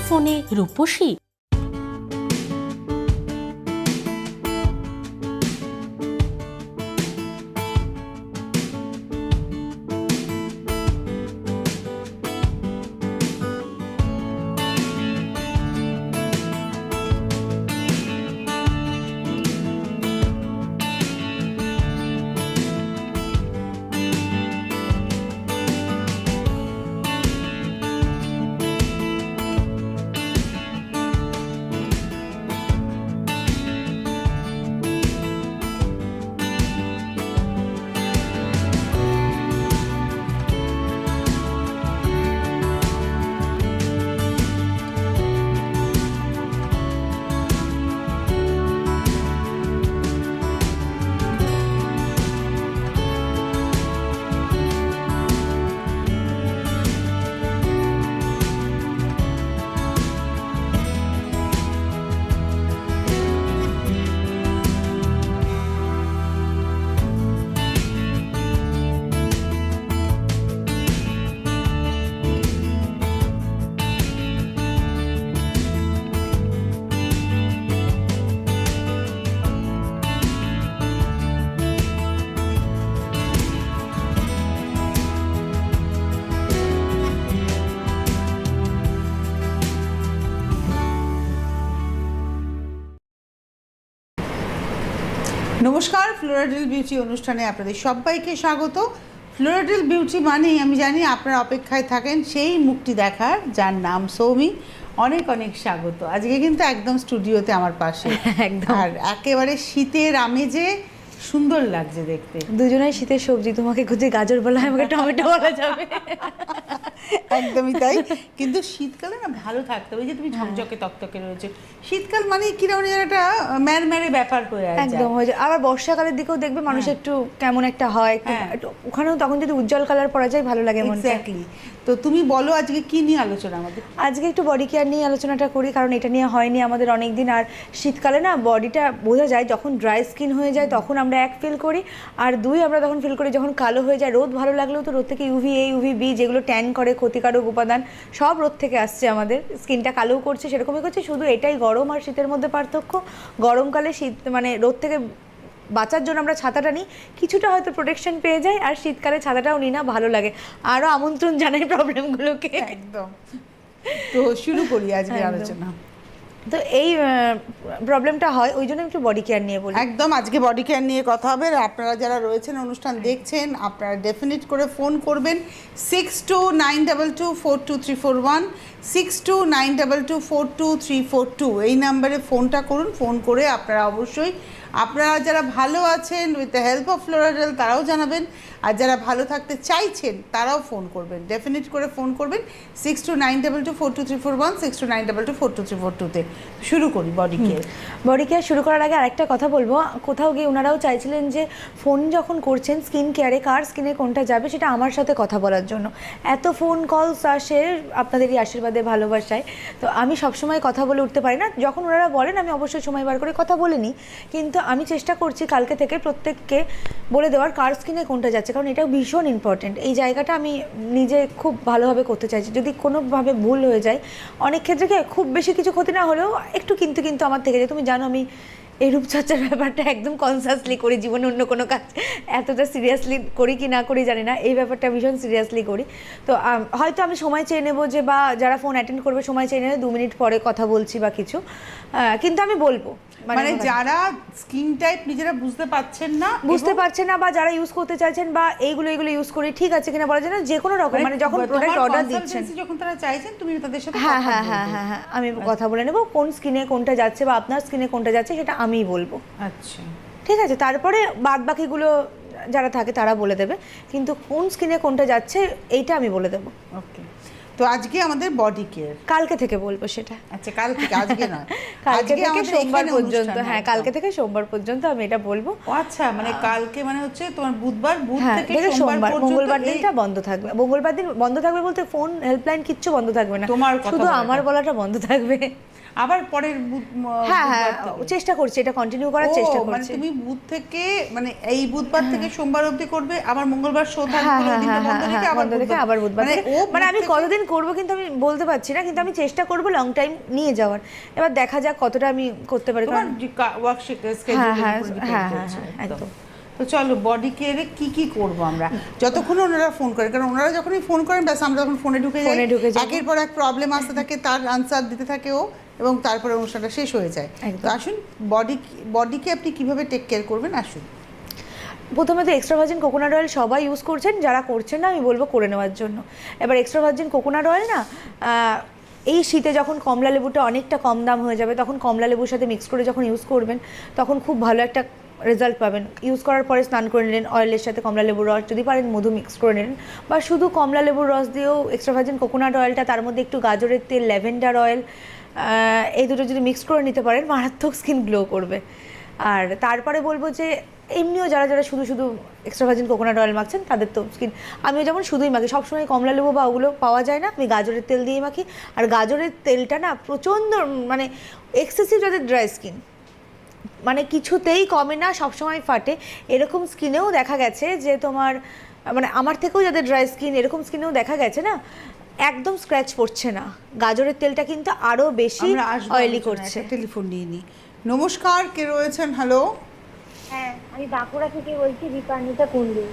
ফোনে রূপসী? নমস্কার, ফ্লোরাডেল বিউটি অনুষ্ঠানে আপনাদের সবাইকে স্বাগত। ফ্লোরাডেল বিউটি মানেই আমি জানি আপনারা অপেক্ষায় থাকেন সেই মুখটি দেখার, যার নাম সৌমি। অনেক অনেক স্বাগত। আজকে কিন্তু একদম স্টুডিওতে আমার পাশে, একদম, আর একেবারে শীতের আমেজে সুন্দর লাগছে দেখতে। দুজনেই শীতের সবজি, তোমাকে খুঁজে গাজর বলা হয়, আমাকে টমেটো বলা যাবে। একদমই তাই। কিন্তু শীতকালে না ভালো থাকতে হবে, যে তুমি ঝকঝকে তকতকে রয়েছে। শীতকাল মানে কিরকম যেন একটা ম্যারম্যারে ব্যাপার হয়ে যায়। একদম হয়ে যায়। আবার বর্ষাকালের দিকেও দেখবে মানুষ একটু কেমন একটা হয়, একটু ওখানেও তখন যদি উজ্জ্বল কালার পরা যায় ভালো লাগে মনটা। এক্স্যাক্টলি। তো তুমি বলো আজকে কি নিয়ে আলোচনা আমাদের? আজকে একটু বডি কেয়ার নিয়ে আলোচনাটা করি, কারণ এটা নিয়ে হয়নি আমাদের অনেক দিন। আর শীতকালে না বডিটা বোঝা যায়, যখন ড্রাই স্কিন হয়ে যায় তখন আমরা এক ফিল করি, আর দুই আমরা তখন ফিল করি যখন কালো হয়ে যায়। রোদ ভালো লাগলেও তো রোদ থেকে ইউভি এ ইউভি বি যেগুলো ট্যান করে ক্ষতিকারক উপাদান সব রোদ থেকে আসছে, আমাদের স্কিনটা কালোও করছে, সেরকমই করছে। শুধু এটাই গরম আর শীতের মধ্যে পার্থক্য। গরমকালে শীত মানে রোদ থেকে বাঁচার জন্য আমরা ছাতাটা নিই, কিছুটা হয়তো প্রোটেকশন পেয়ে যাই, আর শীতকালে ছাতাটাও নিই না, ভালো লাগে। আরও আমন্ত্রণ জানাই প্রবলেমগুলোকে। একদম। তো শুরু করি আজকে আলোচনা। তো এই প্রবলেমটা হয়, ওই জন্য একটু বডি কেয়ার নিয়ে বলি। একদম, আজকে বডি কেয়ার নিয়ে কথা হবে। আপনারা যারা রয়েছেন অনুষ্ঠান দেখছেন, আপনারা ডেফিনেট করে ফোন করবেন 6292242341, 6292242342। এই নাম্বারে ফোনটা করুন। ফোন করে আপনারা অবশ্যই আপনারা যারা ভালো আছেন উইথ দ্য হেল্প অফ ফ্লোরাডেল তারাও জানাবেন, আর যারা ভালো থাকতে চাইছেন তারাও ফোন করবেন, ডেফিনেট করে ফোন করবেন 6292242341, 6292242342-তে। শুরু করি বডি কেয়ার। বডি কেয়ার শুরু করার আগে আরেকটা কথা বলবো, কোথাও গিয়ে ওনারাও চাইছিলেন যে ফোন যখন করছেন স্কিন কেয়ারে কার স্কিনে কোনটা যাবে সেটা আমার সাথে কথা বলার জন্য। এত ফোন কলস আসে আপনাদেরই আশীর্বাদে ভালোবাসায়, তো আমি সবসময় কথা বলে উঠতে পারি না। যখন ওনারা বলেন আমি অবশ্যই সময় বার করে কথা বলে নিই, কিন্তু আমি চেষ্টা করছি কালকে থেকে প্রত্যেককে বলে দেওয়ার কার স্কিনে কোনটা যাচ্ছে, কারণ এটা ভীষণ ইম্পর্টেন্ট। এই জায়গাটা আমি নিজে খুব ভালোভাবে করতে চাইছি। যদি কোনোভাবে ভুল হয়ে যায়, অনেক ক্ষেত্রে কি খুব বেশি কিছু ক্ষতি না হলেও একটু কিন্তু আমার থেকে যায়। তুমি জানো আমি এই রূপচর্চার ব্যাপারটা একদম কনসাসলি করি, জীবনে অন্য কোনো কাজ এতটা সিরিয়াসলি করি কি না করি জানি না, এই ব্যাপারটা ভীষণ সিরিয়াসলি করি। তো হয়তো আমি সময় চেয়ে নেবো যে, বা যারা ফোন অ্যাটেন্ড করবে সময় চেয়ে নেবে 2 মিনিট পরে কথা বলছি বা কিছু, কিন্তু আমি বলবো। মানে যারা স্কিন টাইপ নিজেরা বুঝতে পারছেন না বা যারা ইউজ করতে চাইছেন বা এইগুলো ইউজ করি ঠিক আছে কিনা বলা যায় না, যে কোনো রকম মানে যখন প্রোডাক্ট অর্ডার দিচ্ছেন যখন তারা চাইছেন তুমি তাদের সাথে হ্যাঁ আমি কথা বলে নেবো কোন স্কিনে কোনটা যাচ্ছে বা আপনার স্কিনে কোনটা যাচ্ছে সেটা আমিই বলবো। আচ্ছা ঠিক আছে, তারপরে বাদ বাকিগুলো যারা থাকে তারা বলে দেবে, কিন্তু কোন স্কিনে কোনটা যাচ্ছে এইটা আমি বলে দেবো। ওকে, তো আজকে আমাদের বডি কেয়ার কালকে থেকে বলবো সেটা। আচ্ছা, কাল থেকে, আজকে নয়, কালকে থেকে সোমবার পর্যন্ত। হ্যাঁ, কালকে থেকে সোমবার পর্যন্ত আমি এটা বলবো। আচ্ছা, মানে কালকে মানে হচ্ছে তোমার বুধবার, বুধ থেকে সোমবার, পর্যন্ত মঙ্গলবার দিনটা বন্ধ থাকবে। মঙ্গলবার দিন বন্ধ থাকবে বলতে ফোন হেল্পলাইন কিচ্ছু বন্ধ থাকবে না, শুধু আমার বলাটা বন্ধ থাকবে। আবার পরের হ্যাঁ বুধবার হ্যাঁ থেকে? চেষ্টা করছি, এটা কন্টিনিউ করার চেষ্টা মানে করছি। তুমি বুধ থেকে মানে এই বুধবার থেকে সোমবার অবধি করবে, আবার মঙ্গলবার শো থাকবে, হ্যাঁ পরে ওই হ্যাঁ দিনটা হ্যাঁ বন্ধ হ্যাঁ রেখে আবার বন্ধ রেখে আবার বুধবার মানে থেকে। ও মানে আমি বুধ থেকে- কতদিন করবো কিন্তু আমি বলতে পারছি না, কিন্তু আমি চেষ্টা করবো লং টাইম নিয়ে যাওয়ার। এবার দেখা যাক কতটা আমি করতে পারি, তোমার কারণ ওয়ার্ক হ্যাঁ, স্কেডিউলের হ্যাঁ, উপর ডিপেন্ড হ্যাঁ, করছে হ্যাঁ, একদম। একদম। তো চলো বডি কেয়ারে কি করবো আমরা যতক্ষণ ওনারা ফোন করে, কারণ ওনারা যখনই ফোন করেন ব্যাস আমরা যখন ফোনে ঢুকে যাই, ফোনে ঢুকে যাবো। একের পর এক প্রবলেম আসতে থাকে, তার আনসার দিতে থাকে ও, এবং তারপরে অনুষ্ঠানটা শেষ হয়ে যায়। একদম। তো আসুন বডিকে আপনি কিভাবে টেক কেয়ার করবেন আসুন। প্রথমে তো এক্সট্রা ভার্জিন কোকোনাট অয়েল সবাই ইউজ করছেন, যারা করছেন না আমি বলবো করে নেওয়ার জন্য। এবার এক্সট্রা ভার্জিন কোকোনাট অয়েল না এই শীতে যখন কমলা লেবুটা অনেকটা কম দাম হয়ে যাবে, তখন কমলা লেবুর সাথে মিক্স করে যখন ইউজ করবেন তখন খুব ভালো একটা রেজাল্ট পাবেন। ইউজ করার পরে স্নান করে নিলেন, অয়েলের সাথে কমলা লেবুর রস, যদি পারেন মধু মিক্স করে নিলেন, বা শুধু কমলা লেবুর রস দিয়েও এক্সট্রা ভার্জিন কোকোনাট অয়েলটা, তার মধ্যে একটু গাজরের তেল, ল্যাভেন্ডার অয়েল, এই দুটো যদি মিক্স করে নিতে পারেন মারাত্মক স্কিন গ্লো করবে। আর তারপরে বলবো যে এমনিও যারা যারা শুধু শুধু এক্সট্রা ভার্জিন কোকোনাট অয়েল মাখছেন তাদের তো স্কিন, আমিও যেমন শুধুই মাখি, সবসময় কমলা লেবু বা ওগুলো পাওয়া যায় না, আমি গাজরের তেল দিয়ে মাখি। আর গাজরের তেলটা না প্রচণ্ড মানে এক্সেসিভ যাদের ড্রাই স্কিন, মানে কিছুতেই কমে না, সবসময় ফাটে, এরকম স্কিনেও দেখা গেছে যে তোমার মানে আমার থেকেও যাদের ড্রাই স্কিন, এরকম স্কিনেও দেখা গেছে না একদম স্ক্র্যাচ পড়ছে না, গাজরের তেলটা কিন্তু আরও বেশি আমরা আসবো অয়েলি আলোচনায়, করছে। একটা টেলিফোন নিয়ে নিই। নমস্কার, কে রয়েছেন? হ্যালো, হ্যাঁ, আমি বাঁকুড়া থেকে বলছি, দীপান্বিতা কুন্ডু।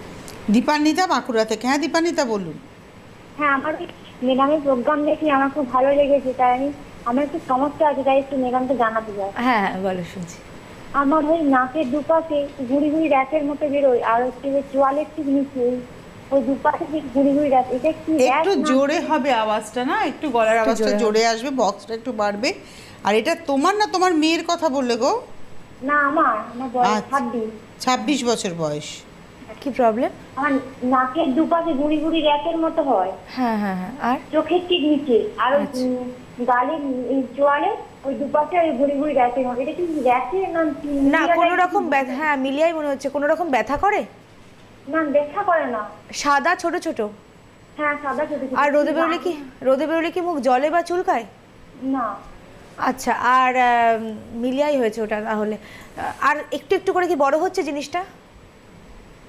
দীপান্বিতা বাঁকুড়া থেকে। হ্যাঁ দীপান্বিতা বলুন। হ্যাঁ, আমার ওই ম্যাডামের প্রোগ্রাম দেখে আমার খুব ভালো লেগেছে, তাই আমার একটু সমস্যা আছে, তাই একটু ম্যাডামকে জানাতে চাই। হ্যাঁ হ্যাঁ বলো, শুনছি। আমার ওই নাকের দুপাশে ঘুড়ি ঘুড়ি র্যাকের মতো বেরোয়, আর হচ্ছে যে চোয়ালের ঠিক নিচে ওই দুপাশে ঠিক ঘুড়ি ঘুড়ি র্যাক, এটা কি র্যাক একটু না? জোরে হবে আওয়াজটা, না একটু গলার একটু আওয়াজটা জোরে জোরে আসবে, বক্সটা একটু বাড়বে। আর এটা তোমার না তোমার মেয়ের কথা বললে গো? না, আমার বয়স আচ্ছা। 26। 26 বছর বয়স। কি প্রবলেম? আমার নাকের দুপাশে ঘুড়ি ঘুড়ি র্যাকের মতো হয়, হ্যাঁ হ্যাঁ হ্যাঁ। আর চোখের ঠিক নিচে, আর ওই আচ্ছা। গালের এই চোয়ালে ওই দুপাশে ওই ঘুড়ি ঘুড়ি র্যাকের মতো, এটা কি র্যাকে না না মিলিয়া কোনো type? রকম ব্যথা, হ্যাঁ মিলিয়াই মনে হচ্ছে, কোনো রকম ব্যথা করে? না, দেখা করে না। সাদা ছোট ছোট? হ্যাঁ, সাদা ছোট ছোট। আর রোদে বেরোলে কি মুখ জলে বা চুলকায়? না, আচ্ছা, আর মিলিয়াই হয়েছে ওটা তাহলে। আর একটু একটু করে কি বড় হচ্ছে জিনিসটা?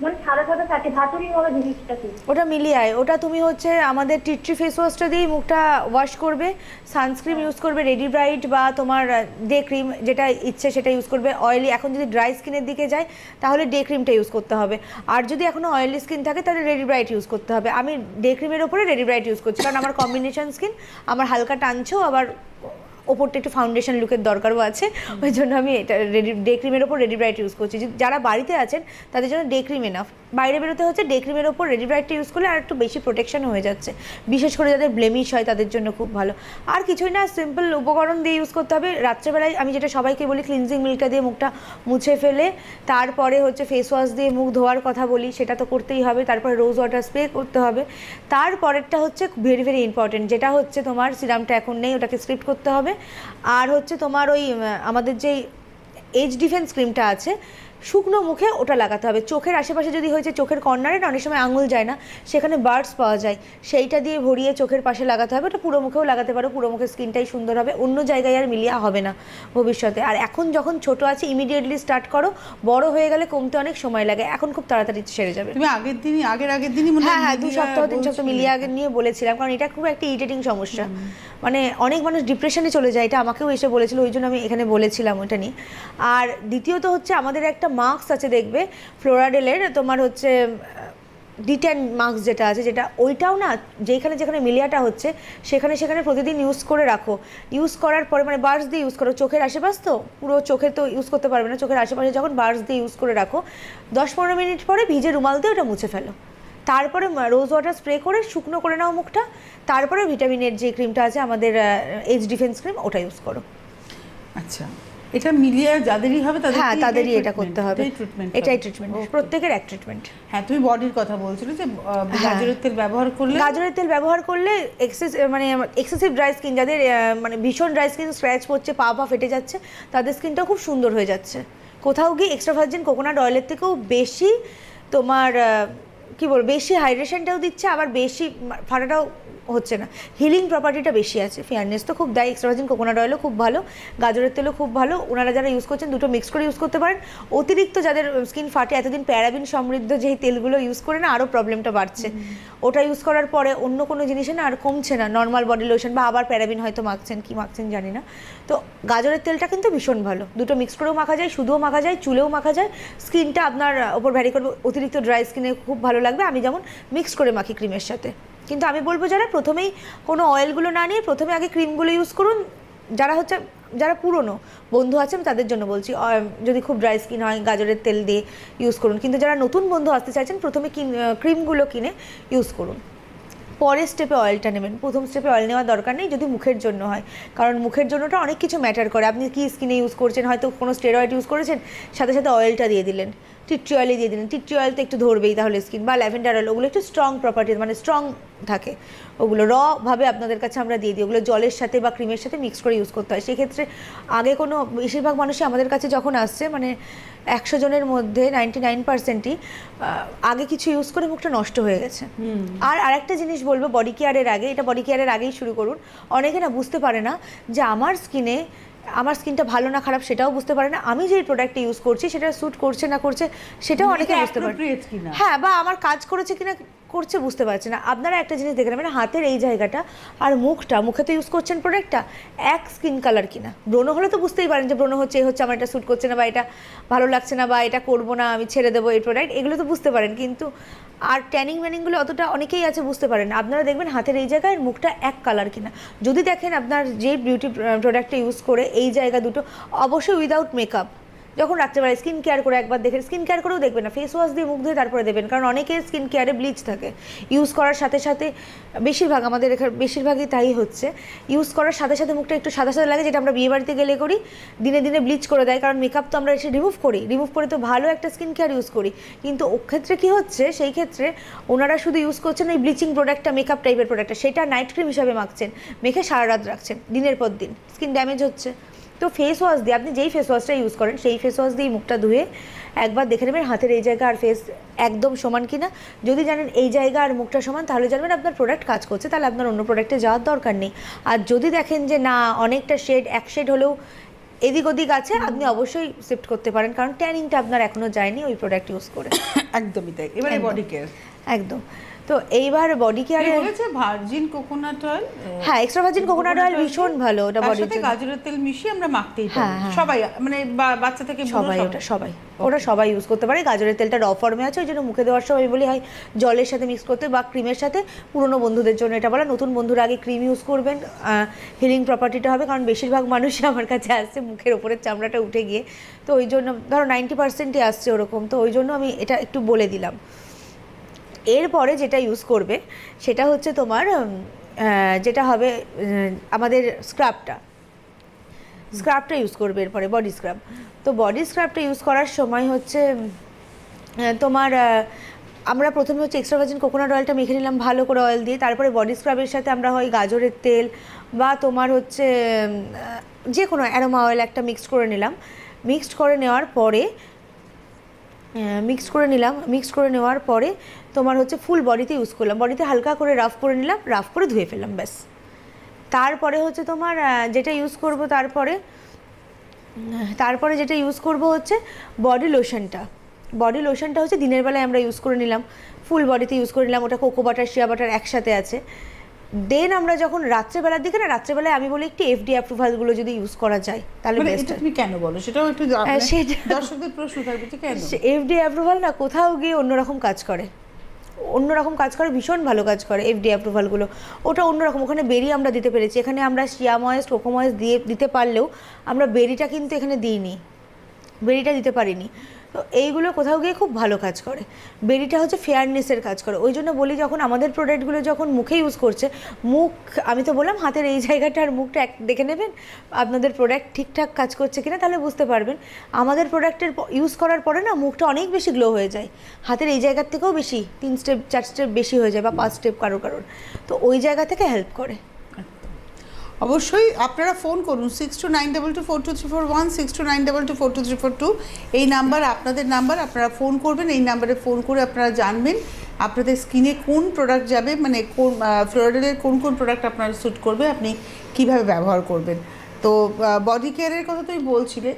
মানে সাদা সাদা থাকে, ভাতুরি মতো জিনিসটা কি? ওটা মিলিয়ায়, ওটা তুমি হচ্ছে আমাদের টিট্রি ফেস ওয়াশটা দিয়েই মুখটা ওয়াশ করবে, সানস্ক্রিন ইউজ করবে, রেডি ব্রাইট বা তোমার ডে ক্রিম যেটা ইচ্ছে সেটা ইউজ করবে। অয়েলি এখন যদি ড্রাই স্কিনের দিকে যায় তাহলে ডে ক্রিমটা ইউজ করতে হবে, আর যদি এখনও অয়েলি স্কিন থাকে তাহলে রেডি ব্রাইট ইউজ করতে হবে। আমি ডে ক্রিমের ওপরে রেডি ব্রাইট ইউজ করছি, কারণ আমার কম্বিনেশন স্কিন, আমার হালকা টানছেও, আবার ওপরটা একটু ফাউন্ডেশন লুকের দরকারও আছে, ওই জন্য আমি এটা ডে ক্রিমের ওপর রেডি ব্রাইট ইউজ করছি। যারা বাড়িতে আছেন তাদের জন্য ডে ক্রিম এনাফ, বাইরে বেরোতে হচ্ছে ডে ক্রিমের ওপর রেডি ব্রাইটটা ইউজ করলে আর একটু বেশি প্রোটেকশন হয়ে যাচ্ছে, বিশেষ করে যাদের ব্লেমিশ হয় তাদের জন্য খুব ভালো। আর কিছুই না, সিম্পল উপকরণ দিয়ে ইউজ করতে হবে। রাত্রেবেলায় আমি যেটা সবাইকে বলি, ক্লিনজিং মিল্কটা দিয়ে মুখটা মুছে ফেলে তারপরে হচ্ছে ফেস ওয়াশ দিয়ে মুখ ধোয়ার কথা বলি, সেটা তো করতেই হবে। তারপরে রোজ ওয়াটার স্প্রে করতে হবে। তারপরেরটা হচ্ছে ভেরি ভেরি ইম্পর্টেন্ট, যেটা হচ্ছে তোমার সিরামটা এখন নেই, ওটাকে স্ক্রিপ্ট করতে হবে। আর হচ্ছে তোমার ওই আমাদের যেই এজ ডিফেন্স ক্রিমটা আছে শুকনো মুখে, ওটা লাগাতে হবে। চোখের আশেপাশে যদি হয়েছে, চোখের কর্নারে না অনেক সময় আঙুল যায় না, সেখানে বার্ডস পাওয়া যায়, সেইটা দিয়ে ভরিয়ে চোখের পাশে লাগাতে হবে। ওটা পুরো মুখেও লাগাতে পারো, পুরো মুখের স্কিনটাই সুন্দর হবে, অন্য জায়গায় আর মিলিয়া হবে না ভবিষ্যতে। আর এখন যখন ছোট আছে ইমিডিয়েটলি স্টার্ট করো, বড় হয়ে গেলে কমতে অনেক সময় লাগে, এখন খুব তাড়াতাড়ি সেরে যাবে। তুমি আগের দিনই মনে হ্যাঁ হয় হ্যাঁ, 2 সপ্তাহ 3 সপ্তাহ বলছিলে। মিলিয়ে আগে নিয়ে বলেছিলাম, কারণ এটা খুব একটা ইরিটেটিং সমস্যা, মানে অনেক মানুষ ডিপ্রেশনে চলে যায়, এটা আমাকেও এসে বলেছিল, ওই জন্য আমি এখানে বলেছিলাম ওটা নিয়ে। আর দ্বিতীয়ত হচ্ছে আমাদের একটা মাস্ক আছে দেখবে ফ্লোরাডেলের, তোমার হচ্ছে ডিটেন মাস্ক যেটা আছে, যেটা ওইটাও না যেখানে যেখানে মিলিয়াটা হচ্ছে সেখানে সেখানে প্রতিদিন ইউজ করে রাখো। ইউজ করার পরে মানে বার্স দিয়ে ইউজ করো, চোখের আশেপাশ তো পুরো চোখে তো ইউজ করতে পারবে না, চোখের আশেপাশে যখন বার্স দিয়ে ইউজ করে রাখো 10-15 মিনিট পরে ভিজে রুমাল দিয়ে ওটা মুছে ফেলো। তারপরে রোজ ওয়াটার স্প্রে করে শুকনো করে নাও মুখটা, তারপরে ভিটামিনের যে ক্রিমটা আছে আমাদের এজ ডিফেন্স ক্রিম, ওটা ইউজ করো। আচ্ছা, এটা মিলিয়ে যাদেরই হবে তাদের হ্যাঁ তাদেরই এটা করতে হবে, এটাই ট্রিটমেন্ট, Okay. প্রত্যেকের এক ট্রিটমেন্ট। হ্যাঁ, তুমি বডির কথা বলছিলে যে গাজরের তেল ব্যবহার করলে, গাজরের তেল ব্যবহার করলে এক্সেসিভ ড্রাই স্কিন, যাদের মানে ভীষণ ড্রাই স্কিন, স্ক্র্যাচ পড়ছে, পা ফেটে যাচ্ছে, তাদের স্কিনটা খুব সুন্দর হয়ে যাচ্ছে। কোথাও গিয়ে এক্সট্রা ভার্জিন কোকোনাট অয়েলের থেকেও বেশি তোমার কি বলবো, বেশি হাইড্রেশনটাও দিচ্ছে, আবার বেশি ফাটাটাও হচ্ছে না, হিলিং প্রপার্টিটা বেশি আছে। ফেয়ারনেস তো খুব দেয়, এক্সট্রা ভার্জিন কোকোনাট অয়েলও খুব ভালো, গাজরের তেলও খুব ভালো। ওনারা যারা ইউজ করছেন দুটো মিক্স করে ইউজ করতে পারেন। অতিরিক্ত যাদের স্কিন ফাটে, এতদিন প্যারাবিন সমৃদ্ধ যেই তেলগুলো ইউজ করে না আরও প্রবলেমটা বাড়ছে, ওটা ইউজ করার পরে অন্য কোনো জিনিসে না আর কমছে না, নর্মাল বডি লোশন বা আবার প্যারাবিন হয়তো মাখছেন, কি মাখছেন জানি না। তো গাজরের তেলটা কিন্তু ভীষণ ভালো, দুটো মিক্স করেও মাখা যায়, শুধুও মাখা যায়, চুলেও মাখা যায়, স্কিনটা আপনার ওপর ভ্যারি করবে। অতিরিক্ত ড্রাই স্কিনে খুব ভালো লাগবে, আমি যেমন মিক্স করে মাখি ক্রিমের সাথে। কিন্তু আমি বলবো যারা প্রথমেই কোনো অয়েলগুলো না নিয়ে প্রথমে আগে ক্রিমগুলো ইউজ করুন, যারা পুরনো বন্ধু আছেন তাদের জন্য বলছি, যদি খুব ড্রাই স্কিন হয় গাজরের তেল দিয়ে ইউজ করুন। কিন্তু যারা নতুন বন্ধু আসতে চাইছেন প্রথমে ক্রিমগুলো কিনে ইউজ করুন, পরের স্টেপে অয়েলটা নেবেন। প্রথম স্টেপে অয়েল নেওয়ার দরকার নেই যদি মুখের জন্য হয়, কারণ মুখের জন্যটা অনেক কিছু ম্যাটার করে। আপনি কি স্কিনে ইউজ করছেন, হয়তো কোনো স্টেরয়েড ইউজ করেছেন, সাথে সাথে অয়েলটা দিয়ে দিলেন, টিট্রি অয়েলে দিয়ে দিলেন, টিট্রি অয়েল তো একটু ধরবেই তাহলে স্কিন, বা ল্যাভেন্ডার অয়েল, ওগুলো একটু স্ট্রং প্রপার্টিজ মানে স্ট্রং থাকে, ওগুলো ভাবে আপনাদের কাছে আমরা দিয়ে দিই। ওগুলো জলের সাথে বা ক্রিমের সাথে মিক্স করে ইউজ করতে হয়। সেক্ষেত্রে আগে কোনো বেশিরভাগ মানুষই আমাদের কাছে যখন আসছে, মানে 100 জনের মধ্যে 99%ই আগে কিছু ইউজ করে মুখটা নষ্ট হয়ে গেছে। আর আরেকটা জিনিস বলবো বডি কেয়ারের আগে, এটা বডি কেয়ারের আগেই শুরু করুন। অনেকে না বুঝতে পারে না যে আমার স্কিনটা ভালো না খারাপ সেটাও বুঝতে পারে না, আমি যেই প্রোডাক্টটা ইউজ করছি সেটা স্যুট করছে না করছে সেটাও অনেকে বুঝতে পারে, হ্যাঁ, বা আমার কাজ করেছে কিনা করছে বুঝতে পারছে না। আপনারা একটা জিনিস দেখে নেবেন, হাতের এই জায়গাটা আর মুখে তো ইউজ করছেন প্রোডাক্টটা, এক স্কিন কালার কিনা। ব্রণ হলে তো বুঝতেই পারেন যে ব্রণ হচ্ছে, আমার এটা স্যুট করছে না, বা এটা ভালো লাগছে না, বা এটা করবো না, আমি ছেড়ে দেবো এই প্রোডাক্ট, এগুলো তো বুঝতে পারেন। কিন্তু আর ট্যানিংগুলো অতটা অনেকেই আছে বুঝতে পারেন না। আপনারা দেখবেন হাতের এই জায়গায় মুখটা এক কালার কিনা। যদি দেখেন আপনার যে বিউটি প্রোডাক্টটা ইউজ করে এই জায়গা দুটো, অবশ্যই উইদাউট মেকআপ, যখন রাত্রেবেলায় স্কিন কেয়ার করে একবার দেখেন, স্কিন কেয়ার করেও দেখবেন না, ফেস ওয়াশ দিয়ে মুখ ধুয়ে তারপরে দেবেন, কারণ অনেকের স্কিন কেয়ারে ব্লিচ থাকে। ইউজ করার সাথে সাথে আমাদের এখানে বেশিরভাগই তাই হচ্ছে, ইউজ করার সাথে সাথে মুখটা একটু সাদা সাদা লাগে, যেটা আমরা বিয়ে বাড়িতে গেলে করি, দিনে দিনে ব্লিচ করে দেয়, কারণ মেকআপ তো আমরা এসে রিমুভ করে তো ভালো একটা স্কিন কেয়ার ইউজ করি। কিন্তু ও ক্ষেত্রে কী হচ্ছে, সেই ক্ষেত্রে ওনারা শুধু ইউজ করছেন এই ব্লিচিং প্রোডাক্টটা, মেকআপ টাইপের প্রোডাক্টটা, সেটা নাইট ক্রিম হিসাবে মাখছেন, মেখে সারা রাত রাখছেন, দিনের পর দিন স্কিন ড্যামেজ হচ্ছে। তো ফেস ওয়াশ দিয়ে, আপনি যেই ফেস ওয়াশটা ইউজ করেন সেই ফেস ওয়াশ দিয়ে মুখটা ধুয়ে একবার দেখে নেবেন হাতের এই জায়গা আর ফেস একদম সমান কিনা। যদি জানেন এই জায়গা আর মুখটা সমান, তাহলে জানবেন আপনার প্রোডাক্ট কাজ করছে, তাহলে আপনার অন্য প্রোডাক্টে যাওয়ার দরকার নেই। আর যদি দেখেন যে না, অনেকটা এক শেড হলেও এদিক ওদিক আছে, আপনি অবশ্যই শিফট করতে পারেন, কারণ ট্যানিংটা আপনার এখনো যায়নি ওই প্রোডাক্ট ইউজ করে। একদমই তাই। এবারে বডি কেয়ার, একদম। তো এইবার বডি কেয়ারে বলেছে ভার্জিন কোকোনাট অয়েল, হ্যাঁ, এক্সট্রা ভার্জিন কোকোনাট অয়েল ভীষণ ভালো, ওটা বডির জন্য। গাজরের তেল মিশিয়ে আমরা মাখতেই পারি সবাই, মানে বাচ্চা থেকে সবাই ইউজ করতে পারে। গাজরের তেলটা র ফর্মে আছে, ওই জন্য মুখে দেওয়ার সময় বলি হয় জলের সাথে মিক্স করতে বা ক্রিমের সাথে। পুরনো বন্ধুদের জন্য এটা বলা, নতুন বন্ধুরা আগে ক্রিম ইউজ করবেন, হিলিং প্রপার্টিটা হবে, কারণ বেশিরভাগ মানুষই আমার কাছে আসছে মুখের ওপরের চামড়াটা উঠে গিয়ে, তো ওই জন্য ধরো 90%ই আসছে ওরকম, তো ওই জন্য আমি এটা একটু বলে দিলাম। এরপরে যেটা ইউজ করবে সেটা হচ্ছে তোমার যেটা হবে আমাদের স্ক্রাবটা ইউজ করবে এরপরে, বডি স্ক্রাব। তো বডি স্ক্রাবটা ইউজ করার সময় হচ্ছে তোমার আমরা প্রথমে হচ্ছে এক্সট্রা ভার্জিন কোকোনাট অয়েলটা মেখে নিলাম ভালো করে অয়েল দিয়ে, তারপরে বডি স্ক্রাবের সাথে আমরা হয় গাজরের তেল বা তোমার হচ্ছে যে কোনো অ্যারোমা অয়েল একটা মিক্সড করে নিলাম। মিক্সড করে নেওয়ার পরে তোমার হচ্ছে ফুল বডিতে ইউজ করলাম, বডিতে হালকা করে রাফ করে নিলাম, রাফ করে ধুয়ে ফেললাম, ব্যাস। তারপরে হচ্ছে তোমার যেটা ইউজ করব, তারপরে যেটা ইউজ করব হচ্ছে বডি লোশনটা হচ্ছে দিনের বেলায় আমরা ইউজ করে নিলাম, ফুল বডিতে ইউজ করে নিলাম, ওটা কোকো বাটার শিয়া বাটার একসাথে আছে। দেন আমরা যখন রাত্রেবেলার দিকে না, রাত্রেবেলায় আমি বলি একটু এফডি অ্যাপ্রুভালগুলো যদি ইউজ করা যায় তাহলে বেস্ট। তুমি কেন বলো সেটাও একটু দর্শকদের প্রশ্ন থাকবে, কেন এফডি অ্যাপ্রুভাল না কোথাও গিয়ে অন্যরকম কাজ করে, ভীষণ ভালো কাজ করে এফডি অ্যাপ্রুভালগুলো, ওটা অন্যরকম। ওখানে বেরি আমরা দিতে পেরেছি, এখানে আমরা শিয়া ময়েস্ট কোকো ময়েস্ট দিতে পারলেও আমরা বেরিটা কিন্তু এখানে বেরিটা দিতে পারিনি। তো এইগুলো কোথাও গিয়ে খুব ভালো কাজ করে, বেরিটা হচ্ছে ফেয়ারনেসের কাজ করে। ওই জন্য বলি যখন আমাদের প্রোডাক্টগুলো যখন মুখে ইউজ করছে, আমি তো বললাম হাতের এই জায়গাটা আর মুখটা এক দেখে নেবেন আপনাদের প্রোডাক্ট ঠিকঠাক কাজ করছে কিনা, তাহলে বুঝতে পারবেন। আমাদের প্রোডাক্টের ইউজ করার পরে না মুখটা অনেক বেশি গ্লো হয়ে যায়, হাতের এই জায়গার থেকেও বেশি 3 স্টেপ 4 স্টেপ বেশি হয়ে যায়, বা 5 স্টেপ কারোর, তো ওই জায়গা থেকে হেল্প করে। অবশ্যই আপনারা ফোন করুন 6292242341, 6292242342, এই নাম্বার আপনাদের নাম্বার, আপনারা ফোন করবেন, এই নাম্বারে ফোন করে আপনারা জানবেন আপনাদের স্কিনে কোন প্রোডাক্ট যাবে, মানে কোন ফ্লোরাডেলের কোন কোন প্রোডাক্ট আপনার স্যুট করবে, আপনি কিভাবে ব্যবহার করবেন। তো বডি কেয়ারের কথা তুমি বলছিলে,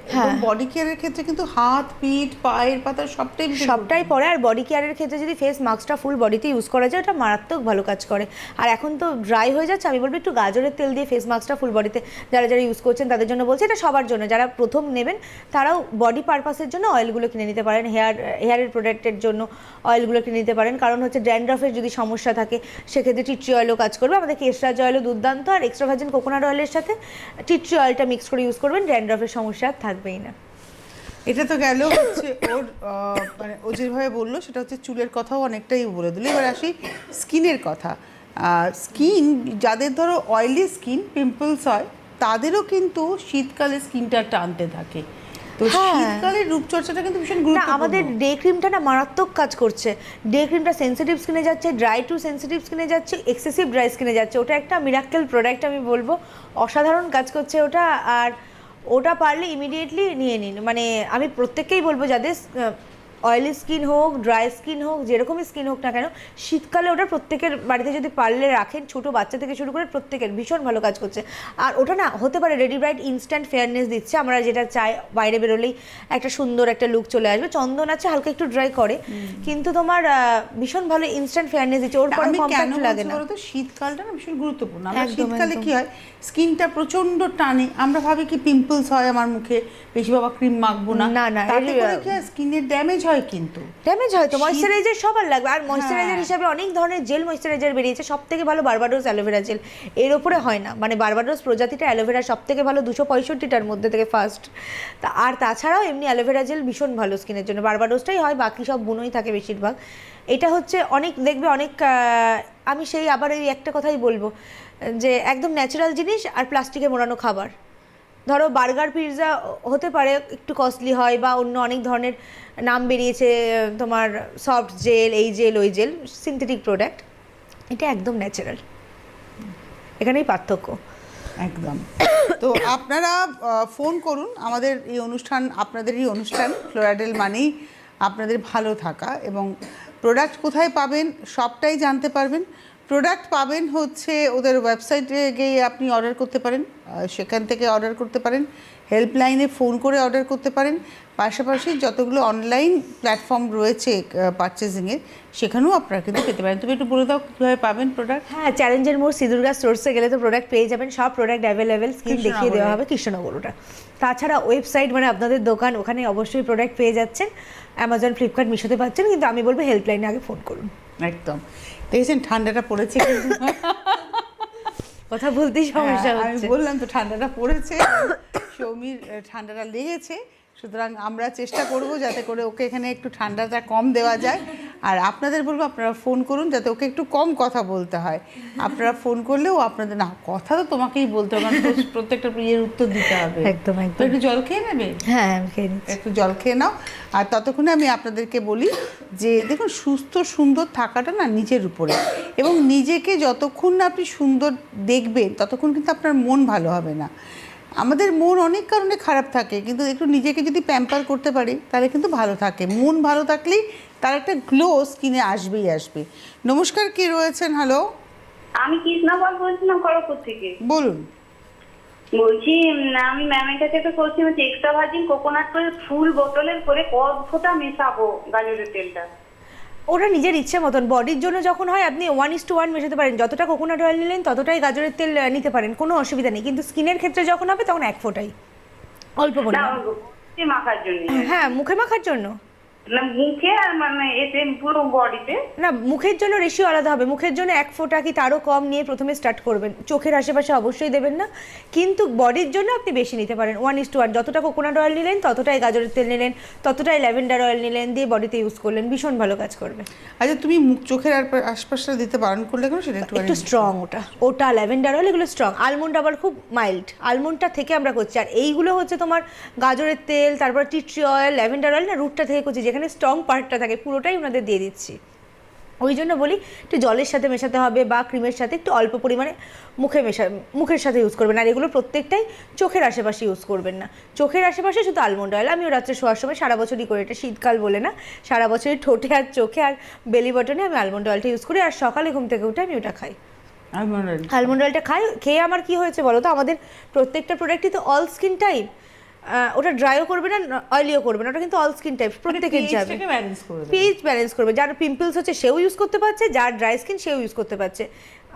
বডি কেয়ারের ক্ষেত্রে কিন্তু হাত, পিঠ, পায়ের পাতা সবটাই পরে। আর বডি কেয়ারের ক্ষেত্রে যদি ফেস মাস্কটা ফুল বডিতে ইউজ করা যায়, ওটা মারাত্মক ভালো কাজ করে। আর এখন তো ড্রাই হয়ে যাচ্ছে, আমি বলবো একটু গাজরের তেল দিয়ে ফেস মাস্কটা ফুল বডিতে যারা যারা ইউজ করছেন তাদের জন্য বলছি, এটা সবার জন্য। যারা প্রথম নেবেন তারাও বডি পারপাসের জন্য অয়েলগুলো কিনে নিতে পারেন, হেয়ারের প্রোডাক্টের জন্য অয়েলগুলো কিনে নিতে পারেন। কারণ হচ্ছে ড্যান্ড্রফের যদি সমস্যা থাকে সেক্ষেত্রে টি ট্রি অয়েলও কাজ করবে। আমাদের কেশরাজ অয়েলও দুর্দান্ত, আর এক্সট্রা ভার্জিন কোকোনাট অয়েলের সাথে টি ট্রি অয়েলটা মিক্স করে ইউজ করবেন, ড্যান্ড্রফের সমস্যা আর থাকবেই না। এটা তো গেল হচ্ছে ওর মানে ও যেভাবে বললো সেটা হচ্ছে চুলের কথাও অনেকটাই বলে দিল। এবার আসি স্কিনের কথা। স্কিন যাদের ধরো অয়েলি স্কিন, পিম্পলস হয়, তাদেরও কিন্তু শীতকালে স্কিনটা টানতে থাকে। তো শীতকালের রূপচর্চাটা কিন্তু ভীষণ গুরুত্বপূর্ণ। আমাদের ডে ক্রিমটা না মারাত্মক কাজ করছে। ডে ক্রিমটা সেন্সিটিভ স্কিনে যাচ্ছে, ড্রাই টু সেন্সিটিভ স্কিনে যাচ্ছে, এক্সেসিভ ড্রাই স্কিনে যাচ্ছে। ওটা একটা মিরাক্কেল প্রোডাক্ট, আমি বলবো অসাধারণ কাজ করছে ওটা। আর ওটা পারলে ইমিডিয়েটলি নিয়ে নিন। মানে আমি প্রত্যেককেই বলবো যাদের অয়েলি স্কিন হোক, ড্রাই স্কিন হোক, যেরকমই স্কিন হোক না কেন, শীতকালে ওটা প্রত্যেকের বাড়িতে যদি পারলে রাখেন, ছোটো বাচ্চা থেকে শুরু করে প্রত্যেকের ভীষণ ভালো কাজ করছে। আর ওটা না হতে পারে রেডি ব্রাইট ইনস্ট্যান্ট ফেয়ারনেস দিচ্ছে, আমরা যেটা চাই বাইরে বেরোলেই একটা সুন্দর একটা লুক চলে আসবে। চন্দন আছে হালকা একটু ড্রাই করে, কিন্তু তোমার ভীষণ ভালো ইনস্ট্যান্ট ফেয়ারনেস দিচ্ছে, ওর পরে কম্প্যাক্ট লাগে না। তো শীতকালটা না ভীষণ গুরুত্বপূর্ণ। আমরা শীতকালে কি হয়, স্কিনটা প্রচন্ড টানে, আমরা ভাবি কি পিম্পলস হয় আমার মুখে, বেশি বাবা ক্রিম মাখবো না, তাতে করে কি স্কিনের ড্যামেজ হয়। কিন্তু ড্যামেজ হয় তো ময়েশ্চারাইজার সবার লাগবে। আর ময়েশ্চারাইজার হিসাবে অনেক ধরনের জেল ময়েশ্চারাইজার বেরিয়েছে, সব থেকে ভালো বারবাডোস অ্যালোভেরা জেল। এর ওপরে হয় না, মানে বারবাডোস প্রজাতিটা অ্যালোভেরা সব থেকে ভালো, 265টার মধ্যে থেকে ফার্স্ট। আর তাছাড়াও এমনি অ্যালোভেরা জেল ভীষণ ভালো স্কিনের জন্য, বারবাডোসটাই হয়, বাকি সব বুনোই থাকে বেশিরভাগ। এটা হচ্ছে অনেক দেখবে অনেক, আমি সেই আবার এই একটা কথাই বলবো যে একদম ন্যাচারাল জিনিস আর প্লাস্টিকে মোড়ানো খাবার। ধরো বার্গার, পিৎজা হতে পারে একটু কস্টলি হয়, বা অন্য অনেক ধরনের নাম বেরিয়েছে তোমার সফট জেল, এই জেল ওই জেল, সিনথেটিক প্রোডাক্ট। এটা একদম ন্যাচারাল, এখানেই পার্থক্য একদম। তো আপনারা ফোন করুন, আমাদের এই অনুষ্ঠান আপনাদেরই অনুষ্ঠান। ফ্লোরাডেল মানেই আপনাদের ভালো থাকা, এবং প্রোডাক্ট কোথায় পাবেন সবটাই জানতে পারবেন। প্রোডাক্ট পাবেন হচ্ছে ওদের ওয়েবসাইটে গিয়ে আপনি অর্ডার করতে পারেন, সেখান থেকে অর্ডার করতে পারেন, হেল্পলাইনে ফোন করে অর্ডার করতে পারেন। পাশাপাশি যতগুলো অনলাইন প্ল্যাটফর্ম রয়েছে পারচেজিংয়ের, সেখানেও আপনারা কিন্তু পেতে পারেন। তুমি একটু বলে দাও কীভাবে পাবেন প্রোডাক্ট। হ্যাঁ, চ্যালেঞ্জের মোড় সিদুর্গা স্টোরসে গেলে তো প্রোডাক্ট পেয়ে যাবেন, সব প্রোডাক্ট অ্যাভেলেবেল, স্ক্রিন দেখিয়ে দেওয়া হবে, কৃষ্ণনগর ওটা। তাছাড়া ওয়েবসাইট মানে আপনাদের দোকান, ওখানে অবশ্যই প্রোডাক্ট পেয়ে যাচ্ছেন, অ্যামাজন, ফ্লিপকার্ট, মিশোতে পাচ্ছেন, কিন্তু আমি বলবো হেল্পলাইনে আগে ফোন করুন। একদম। দেখেছেন ঠান্ডাটা পড়েছে, কথা বলতেই সমস্যা হচ্ছে। আমি বললাম তো ঠান্ডাটা পড়েছে, সৌমির ঠান্ডাটা লেগেছে, সুতরাং আমরা চেষ্টা করব যাতে করে ওকে এখানে একটু ঠান্ডাটা কম দেওয়া যায়। আর আপনাদের বলবো আপনারা ফোন করুন যাতে ওকে একটু কম কথা বলতে হয়। আপনারা ফোন করলেও আপনাদের না, কথা তো তোমাকেই বলতে হবে, কারণ প্রত্যেকটা ইয়ের উত্তর দিতে হবে। একদম একদম। একটু জল খেয়ে নেবে? হ্যাঁ, আমি খেয়ে নিচ্ছি। একটু জল খেয়ে নাও। আর ততক্ষণে আমি আপনাদেরকে বলি যে দেখুন, সুস্থ সুন্দর থাকাটা না নিজের উপরে, এবং নিজেকে যতক্ষণ না আপনি সুন্দর দেখবেন ততক্ষণ কিন্তু আপনার মন ভালো হবে না। আমাদের মন অনেক কারণে খারাপ থাকে, কিন্তু একটু নিজেকে যদি প্যাম্পার করতে পারি তাহলে কিন্তু ভালো থাকে। মন ভালো থাকলেই তার একটা গ্লো স্কিনে আসবেই আসবে। নমস্কার, কে রয়েছেন? হ্যালো, আমি কৃষ্ণা পাল বলছিলাম খড়গপুর থেকে। বলুন। বলছি আমি ম্যামের কাছে একটা করছি, হচ্ছে এক্সট্রা ভার্জিন কোকোনাট করে ফুল বোতলের করে কত ফোঁটা মেশাবো গাজরের তেলটা? ওটা নিজের ইচ্ছে মতন, বডির জন্য যখন হয় আপনি 1:1 মেশাতে পারেন, যতটা কোকোনাট অয়েল নিলেন ততটাই গাজরের তেল নিতে পারেন, কোনো অসুবিধা নেই। কিন্তু স্কিনের ক্ষেত্রে যখন হবে তখন 1 ফোঁটাই, অল্প পরিমাণে মাখার জন্য। হ্যাঁ, মুখে মাখার জন্য, মুখে আর মানে এতে পুরো বডিতে না, মুখের জন্য রেশিও আলাদা হবে। মুখের জন্য 1 ফোঁটা কি তারও কম নিয়ে প্রথমে স্টার্ট করবেন, চোখের আশেপাশে অবশ্যই দেবেন না। কিন্তু বডির জন্য আপনি বেশি নিতে পারেন, 1:1, যতটা কোকোনাট অয়েল নিলেন ততটাই গাজরের তেল নিলেন, ততটাই ল্যাভেন্ডার অয়েল নিলেন, দিয়ে বডিতে ইউজ করলেন, ভীষণ ভালো কাজ করবে। আচ্ছা, তুমি মুখ চোখের আশপাশটা দিতে বারণ করলে কেন? সেটা একটু স্ট্রং, ওটা ল্যাভেন্ডার অয়েল, এগুলো স্ট্রং। আলমন্ড আবার খুব মাইল্ড, আলমন্ডটা থেকে আমরা করছি। আর এইগুলো হচ্ছে তোমার গাজরের তেল, তারপর tea tree oil, lavender oil না, রুটটা থেকে করছি, যেখানে স্ট্রং পার্টটা থাকে পুরোটাই ওনাদের দিয়ে দিচ্ছি। ওই জন্য বলি একটু জলের সাথে মেশাতে হবে বা ক্রিমের সাথে একটু অল্প পরিমাণে মুখের সাথে ইউজ করবেন। আর এগুলো প্রত্যেকটাই চোখের আশেপাশে ইউজ করবেন না। চোখের আশেপাশে শুধু আলমন্ড অয়েল, আমিও রাত্রে শোয়ার সময় সারা বছরই করি, এটা শীতকাল বলে না, সারা বছরই ঠোঁটে আর চোখে আর বেলি বটনে আমি আলমন্ড অয়েলটা ইউজ করি। আর সকালে ঘুম থেকে উঠে আমি ওটা খাই, আলমন্ড অয়েলটা খাই। খেয়ে আমার কি হয়েছে বলো তো, আমাদের প্রত্যেকটা প্রোডাক্টই তো অল স্কিন টাইপ, ওটা ড্রাইও করবে না অয়েলিও করবে না, ওটা কিন্তু অল স্কিন টাইপ প্রত্যেকের যাবে, পিএইচ ব্যালেন্স করবে। যার পিম্পলস হচ্ছে সেও ইউজ করতে পারছে, যার ড্রাই স্কিন সেও ইউজ করতে পারছে।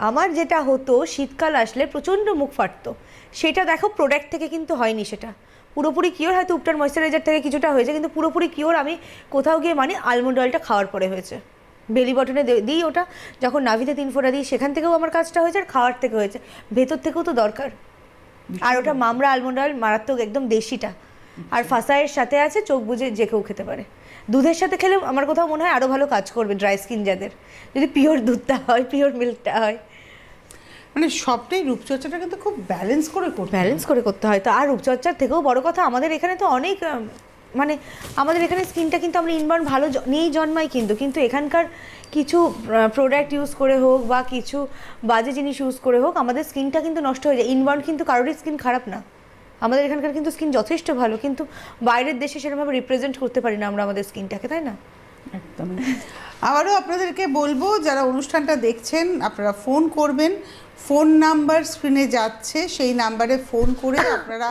আমার যেটা হতো শীতকাল আসলে প্রচণ্ড মুখ ফাটতো, সেটা দেখো প্রোডাক্ট থেকে কিন্তু হয়নি, সেটা পুরোপুরি কিওর, হয়তো উপটার ময়েশ্চারাইজার থেকে কিছুটা হয়েছে, কিন্তু পুরোপুরি কিওর আমি কোথাও গিয়ে মানে আলমন্ড অয়েলটা খাওয়ার পরে হয়েছে। বেলি বটনে দিই ওটা, যখন নাভিতে 3 ফোঁটা দিই সেখান থেকেও আমার কাজটা হয়েছে, আর খাওয়ার থেকে হয়েছে, ভেতর থেকেও তো দরকার। আর ওটা মামরা আলমন্ড অয়েল, মারাত্মক একদম দেশিটা। আর ফাসায়ের সাথে আছে, চোখ বুজে যে কেউ খেতে পারে। দুধের সাথে খেলে আমার কোথাও মনে হয় আরও ভালো কাজ করবে ড্রাই স্কিন যাদের, যদি পিওর দুধটা হয়, পিওর মিল্কটা হয়। মানে সবটাই রূপচর্চাটা কিন্তু খুব ব্যালেন্স করে করতে হয়। তো আর রূপচর্চার থেকেও বড় কথা, আমাদের এখানে তো অনেক মানে আমাদের এখানে স্কিনটা কিন্তু আমরা ইনবার্ন ভালো নিয়েই জন্মাই, কিন্তু এখানকার কিছু প্রোডাক্ট ইউজ করে হোক বা কিছু বাজে জিনিস ইউজ করে হোক আমাদের স্কিনটা কিন্তু নষ্ট হয়ে যায়। ইনবার্ন কিন্তু কারোরই স্কিন খারাপ না, আমাদের এখানকার কিন্তু স্কিন যথেষ্ট ভালো, কিন্তু বাইরের দেশে সেরকমভাবে রিপ্রেজেন্ট করতে পারি না আমরা আমাদের স্কিনটাকে, তাই না? একদম। আবারও আপনাদেরকে বলবো, যারা অনুষ্ঠানটা দেখছেন আপনারা ফোন করবেন, ফোন নাম্বার স্ক্রিনে যাচ্ছে, সেই নাম্বারে ফোন করে আপনারা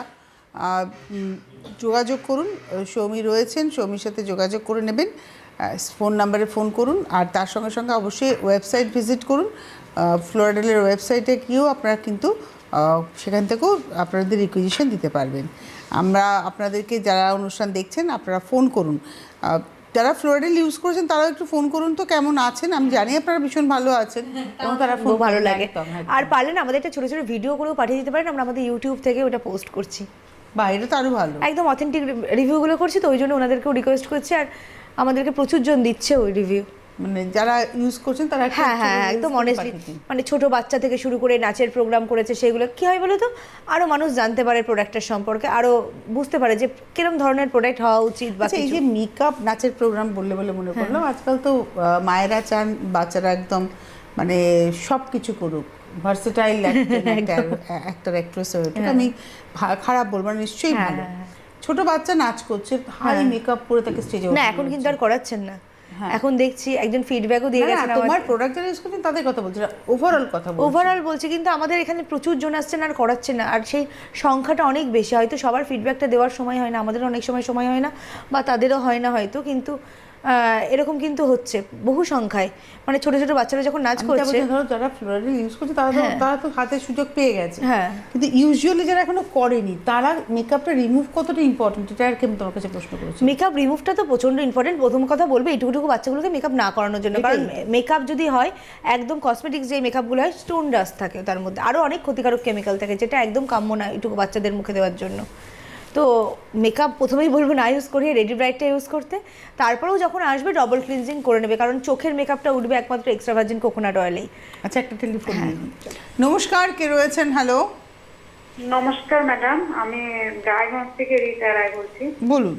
যোগাযোগ করুন। সৌমি রয়েছেন, সৌমির সাথে যোগাযোগ করে নেবেন, ফোন নাম্বারে ফোন করুন। আর তার সঙ্গে সঙ্গে অবশ্যই ওয়েবসাইট ভিজিট করুন, ফ্লোরাডেলের ওয়েবসাইটে গিয়েও আপনারা কিন্তু সেখান থেকেও আপনাদের রিকুইজিশন দিতে পারবেন। আমরা আপনাদেরকে, যারা অনুষ্ঠান দেখছেন আপনারা ফোন করুন, যারা ফ্লোরাডেল ইউজ করেছেন তারাও একটু ফোন করুন তো কেমন আছেন। আমি জানি আপনারা ভীষণ ভালো আছেন এবং তারা খুব ভালো লাগে। আর পারলে না আমাদের একটা ছোটো ছোটো ভিডিও করেও পাঠিয়ে দিতে পারেন, আমরা আমাদের ইউটিউব থেকে ওটা পোস্ট করছি। বাইরে তো আরও ভালো, একদম অথেন্টিক রিভিউগুলো করছি, তো ওই জন্য ওনাদেরকেও রিকোয়েস্ট করছি, আর আমাদেরকে প্রচুর জন দিচ্ছে ওই রিভিউ। মানে যারা ইউজ করছেন তারা হ্যাঁ একদম অনেস্টলি, মানে ছোট বাচ্চা থেকে শুরু করে নাচের প্রোগ্রাম করেছে, সেগুলো কি হয় বলো তো, আরও মানুষ জানতে পারে প্রোডাক্টের সম্পর্কে, আরও বুঝতে পারে যে কিরকম ধরনের প্রোডাক্ট হওয়া উচিত। বা এই যে মেকআপ নাচের প্রোগ্রাম বললে মনে করলাম, আজকাল তো মায়েরা চান বাচ্চারা একদম মানে সব কিছু করুক, ভার্সেটাইল অ্যাক্টর অ্যাক্ট্রেস হয়ে উঠুক। আমি খারাপ বলবো না, নিশ্চয়ই ভালো। ছোট বাচ্চা নাচ করছে, হাই মেকআপ করে তাকে স্টেজে, না এখন কিন্তু আর করাচ্ছেন না। এখন দেখছি একজন ফিডব্যাকও দিয়ে গেছেন, তোমার প্রোডাক্ট যারা ইউজ করছেন তাদের কথা বলছি, ওভারঅল বলছি, কিন্তু আমাদের এখানে প্রচুর জন আসছেন আর করাচ্ছেন না, আর সেই সংখ্যাটা অনেক বেশি। হয়তো সবার ফিডব্যাকটা দেওয়ার সময় হয় না, আমাদের অনেক সময় হয় না, বা তাদেরও হয় না হয়তো, কিন্তু এরকম কিন্তু হচ্ছে বহু সংখ্যায়। মানে ছোট ছোট বাচ্চারা যখন নাচ করছে, ধরো যারা ফ্লোরাডেল ইউজ করছে তারা তো হাতে সুযোগ পেয়ে গেছে, হ্যাঁ, কিন্তু ইউজুয়ালি যারা এখনো করেনি তারা মেকআপটা রিমুভ কতটা ইম্পর্টেন্ট, এটা আর কি আমি তোমার কাছে প্রশ্ন করেছি। মেকআপ রিমুভটা তো প্রচন্ড ইম্পর্টেন্ট। প্রথম কথা বলবো এইটুকু বাচ্চাগুলোকে মেকআপ না করানোর জন্য, কারণ মেকআপ যদি হয় একদম কসমেটিক্স যে মেকআপগুলো হয়, স্টোন ডাস্ট থাকে তার মধ্যে, আরও অনেক ক্ষতিকারক কেমিক্যাল থাকে, যেটা একদম কাম্য না এইটুকু বাচ্চাদের মুখে দেওয়ার জন্য। তো মেকআপ প্রথমেই বলবো না ইউজ করিয়ে রেডি ব্রাইটটা ইউজ করতে, তারপরেও যখন আসবে ডবল ক্লিনজিং করে নেবে, কারণ চোখের মেকআপটা উঠবে একমাত্র এক্সট্রা ভার্জিন কোকোনাট অয়েলেই। আচ্ছা, একটা টেলিফোন। নমস্কার, কে রয়েছেন? হ্যালো, নমস্কার ম্যাডাম, আমি ডায়গঞ্জ থেকে রিতা রায় বলছি। বলুন।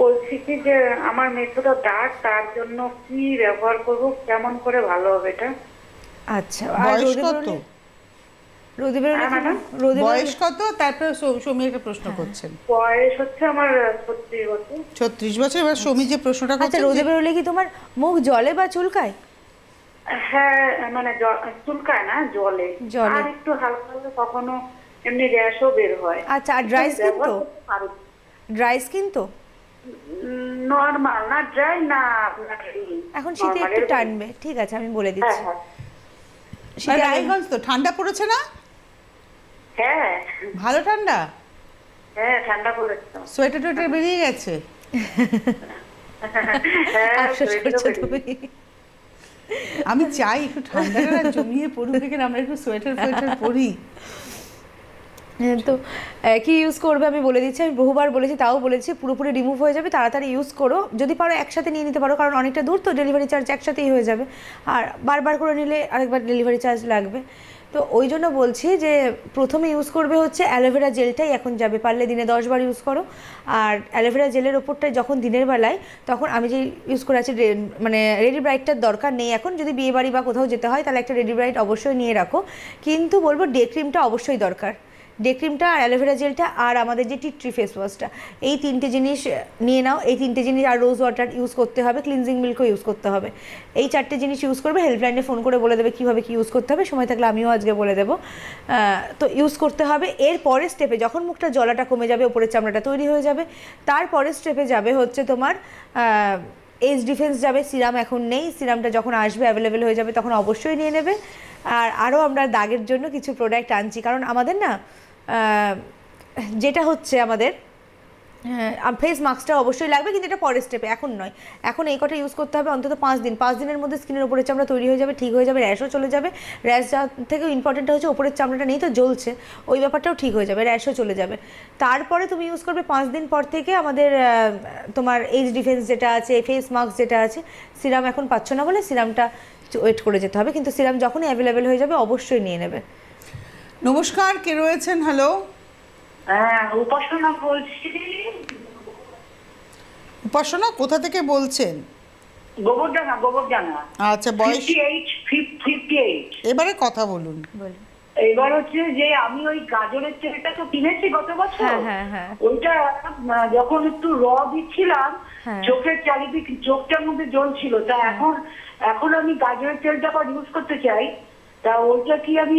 বলছি কি যে আমার মেয়েটা ডার্ক, তার জন্য কি ব্যবহার করব, কেমন করে ভালো হবে এটা? আচ্ছা, বয়স কত? বয়স কত? তারপর সৌমি একটা প্রশ্ন করছেন। বয়স হচ্ছে আমার 36 বছর। 36 বছর। এবার সৌমি যে প্রশ্নটা করছে, রোদে বেরোলে কি তোমার মুখ জলে বা চুলকায়? হ্যাঁ, মানে চুলকায় না, জলে, আর একটু হালকা হালকা কখনো এমনি র্যাশও বের হয়। আচ্ছা, আর ড্রাই স্কিন তো? ড্রাই স্কিন তো? নরমাল না, ড্রাই না। এখন শীতে একটু টানবে, ঠিক আছে আমি বলে দিচ্ছি। রায়গঞ্জ তো ঠান্ডা পড়েছে না? হ্যাঁ, ভালো ঠান্ডা। হ্যাঁ, ঠান্ডা পড়েছে, সোয়েটার টোয়েটার বেরিয়ে গেছে। আমি চাই একটু ঠান্ডাটা জমিয়ে পড়ুক, দেখে আমরা একটু সোয়েটার পরি। তো কি ইউজ করবে আমি বলে দিচ্ছি, আমি বহুবার বলেছি, তাও বলেছি পুরোপুরি রিমুভ হয়ে যাবে, তাড়াতাড়ি ইউজ করো, যদি পারো একসাথে নিয়ে নিতে পারো, কারণ অনেকটা দূর তো, ডেলিভারি চার্জ একসাথেই হয়ে যাবে, আর বারবার করে নিলে আরেকবার ডেলিভারি চার্জ লাগবে। তো ওই জন্য বলছি যে প্রথমে ইউজ করবে হচ্ছে অ্যালোভেরা জেলটাই এখন যাবে, পারলে দিনে 10 বার ইউজ করো। আর অ্যালোভেরা জেলের ওপরটা যখন দিনের বেলায়, তখন আমি যে ইউজ করে আছি মানে রেডি ব্রাইটটার দরকার নেই এখন, যদি বিয়ে বাড়ি বা কোথাও যেতে হয় তাহলে একটা রেডি ব্রাইট অবশ্যই নিয়ে রাখো, কিন্তু বলবো ডে ক্রিমটা অবশ্যই দরকার। ডে ক্রিমটা, অ্যালোভেরা জেলটা আর আমাদের যে টি ট্রি ফেস ওয়াশটা, এই 3টে জিনিস নিয়ে নাও। এই 3টে জিনিস, আর রোজ ওয়াটার ইউজ করতে হবে, ক্লিনজিং মিল্কও ইউজ করতে হবে। এই 4টে জিনিস ইউজ করবে। হেল্পলাইনে ফোন করে বলে দেবে কীভাবে কী ইউজ করতে হবে, সময় থাকলে আমিও আজকে বলে দেবো। তো ইউজ করতে হবে। এর পরের স্টেপে যখন মুখটা জলাটা কমে যাবে, ওপরের চামড়াটা তৈরি হয়ে যাবে, তারপরের স্টেপে যাবে হচ্ছে তোমার এজ ডিফেন্স যাবে। সিরাম এখন নেই, সিরামটা যখন আসবে অ্যাভেলেবেল হয়ে যাবে তখন অবশ্যই নিয়ে নেবে। আর আরও আমরা দাগের জন্য কিছু প্রোডাক্ট আনছি, কারণ আমাদের না যেটা হচ্ছে আমাদের ফেস মাস্কটা অবশ্যই লাগবে, কিন্তু এটা পরের স্টেপে, এখন নয়। এখন এই কটা ইউজ করতে হবে অন্তত 5 দিন। 5 দিনের মধ্যে স্কিনের উপরের চামড়া তৈরি হয়ে যাবে, ঠিক হয়ে যাবে, র্যাশও চলে যাবে। র্যাশ যাওয়ার থেকেও ইম্পর্টেন্টটা হচ্ছে ওপরের চামড়াটা নেই তো জ্বলছে, ওই ব্যাপারটাও ঠিক হয়ে যাবে, র্যাশও চলে যাবে। তারপরে তুমি ইউজ করবে 5 দিন পর থেকে আমাদের তোমার এজ ডিফেন্স যেটা আছে, ফেস মাস্ক যেটা আছে। সিরাম এখন পাচ্ছ না বলে সিরামটা ওয়েট করে যেতে হবে, কিন্তু সিরাম যখনই অ্যাভেলেবেল হয়ে যাবে অবশ্যই নিয়ে নেবে। নমস্কার, কে রয়েছেন? হ্যালো, হ্যাঁ, উপাসনা বলছি। উপাসনা কোথা থেকে বলছেন? গোবরডাঙ্গা। আচ্ছা, বয়স? 58। এবারে কথা বলুন। এবার হচ্ছে যে আমি ওই গাজরের তেলটা তো কিনেছি গত বছর। হ্যাঁ। ওইটা যখন একটু দিচ্ছিলাম, চোখের চারিদিক, চোখটার মধ্যে জ্বলছিল। তা এখন আমি গাজরের তেলটা আবার ইউজ করতে চাই। তা ওইটা কি আমি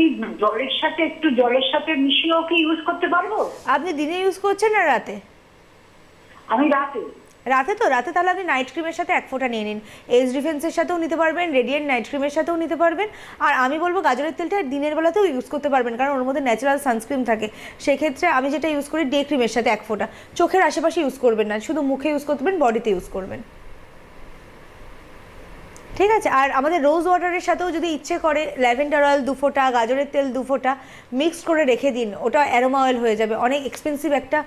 একটু জলের সাথে মিশিয়েও কি ইউজ করতে পারবো? আপনি দিনে ইউজ করছেন না রাতে? আমি রাতে। রাতে তাহলে আপনি নাইট ক্রিমের সাথে 1 ফোঁটা নিয়ে নিন। এজ ডিফেন্সের সাথেও নিতে পারবেন, রেডিয়েন্ট নাইট ক্রিমের সাথেও নিতে পারবেন। আর আমি বলবো গাজরের তেলটা দিনের বেলাতেও ইউজ করতে পারবেন, কারণ ওর মধ্যে ন্যাচারাল সানস্ক্রিন থাকে। সেক্ষেত্রে আমি যেটা ইউজ করি, ডে ক্রিমের সাথে 1 ফোঁটা। চোখের আশেপাশে ইউজ করবেন না, শুধু মুখে ইউজ করবেন, বডিতে ইউজ করবেন, ঠিক আছে? আর আমাদের রোজ ওয়াটারের সাথেও যদি ইচ্ছে করে ল্যাভেন্ডার অয়েল 2 ফোঁটা, গাজরের তেল 2 ফোঁটা মিক্সড করে রেখে দিন, ওটা অ্যারোমা অয়েল হয়ে যাবে। অনেক এক্সপেন্সিভ একটা